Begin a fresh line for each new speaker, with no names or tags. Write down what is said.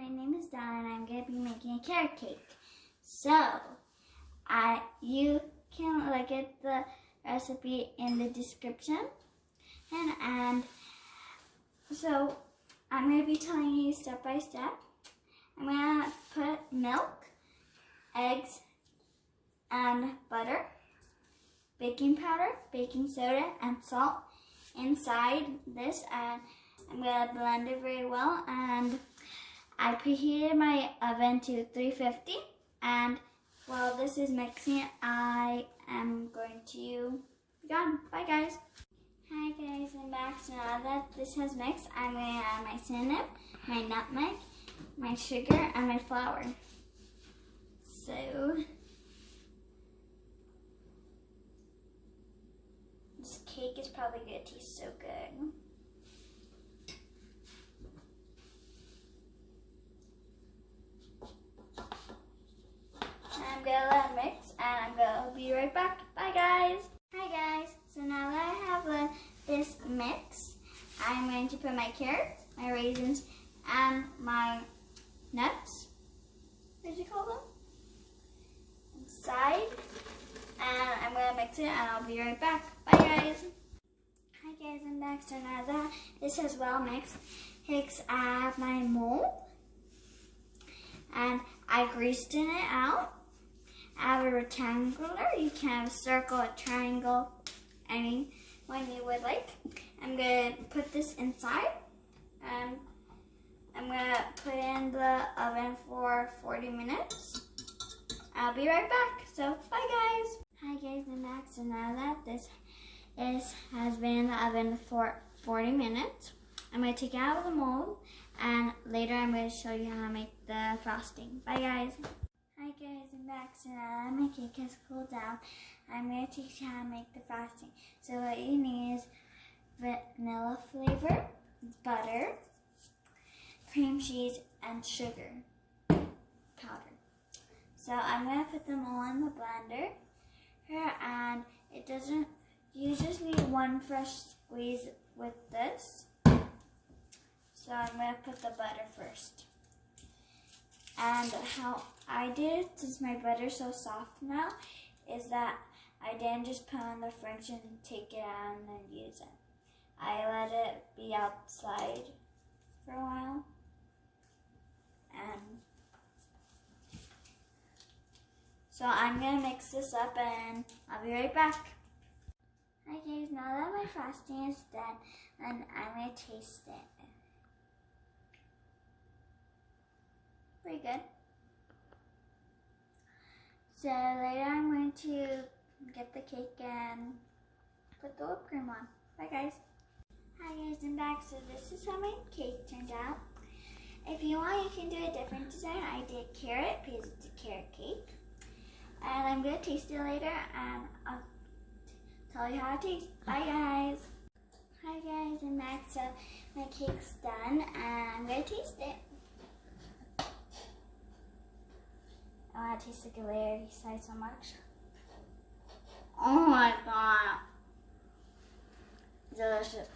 my name is Dahlia and I'm going to be making a carrot cake. So, you can look at the recipe in the description. And so, I'm going to be telling you step by step. I'm going to put milk, eggs, and butter, baking powder, baking soda, and salt inside this, and I'm going to blend it very well. And I preheated my oven to 350, and while this is mixing, I am going to be gone. Bye guys. Hi guys, I'm back. So now that this has mixed, I'm going to add my cinnamon, my nutmeg, my sugar, and my flour. So this cake is probably going to taste so good. I'm going to let it mix, and I'm going to be right back. Bye guys. Hi guys. So now that I have this mix, I'm going to put my carrots, my raisins, and my nuts, what do you call them, inside. And I'm going to mix it, and I'll be right back. Bye guys. Hi guys, I'm back. So now that this is well mixed, I have my mold, and I greased it out. I have a rectangular, you can have a circle, a triangle, any one you would like. I'm going to put this inside, and I'm going to put it in the oven for 40 minutes. I'll be right back. So, bye guys. Hi guys, I'm back. So now that this has been in the oven for 40 minutes, I'm going to take it out of the mold, and later I'm going to show you how to make the frosting. Bye guys. Hi guys, I'm back. So now that my cake has cooled down, I'm going to teach you how to make the frosting. So what you need is vanilla flavor, butter, cream cheese, and sugar powder. So I'm going to put them all in the blender, and you just need one fresh squeeze with this. So I'm going to put the butter first. And how I did it, since my butter's so soft now, is that I didn't just put on the fridge and take it out and then use it. I let it be outside for a while. And so I'm going to mix this up, and I'll be right back. Hi guys, now that my frosting is done, and I'm going to taste it. Pretty good. So later I'm going to get the cake and put the whipped cream on. Bye guys. Hi guys, I'm back. So this is how my cake turned out. If you want, you can do a different design. I did carrot because it's a carrot cake. And I'm going to taste it later, and I'll tell you how it tastes. Bye guys. Hi guys, I'm back. So my cake's done, and I'm going to taste it. I want to taste the layer. He said so much. Oh my god. Delicious.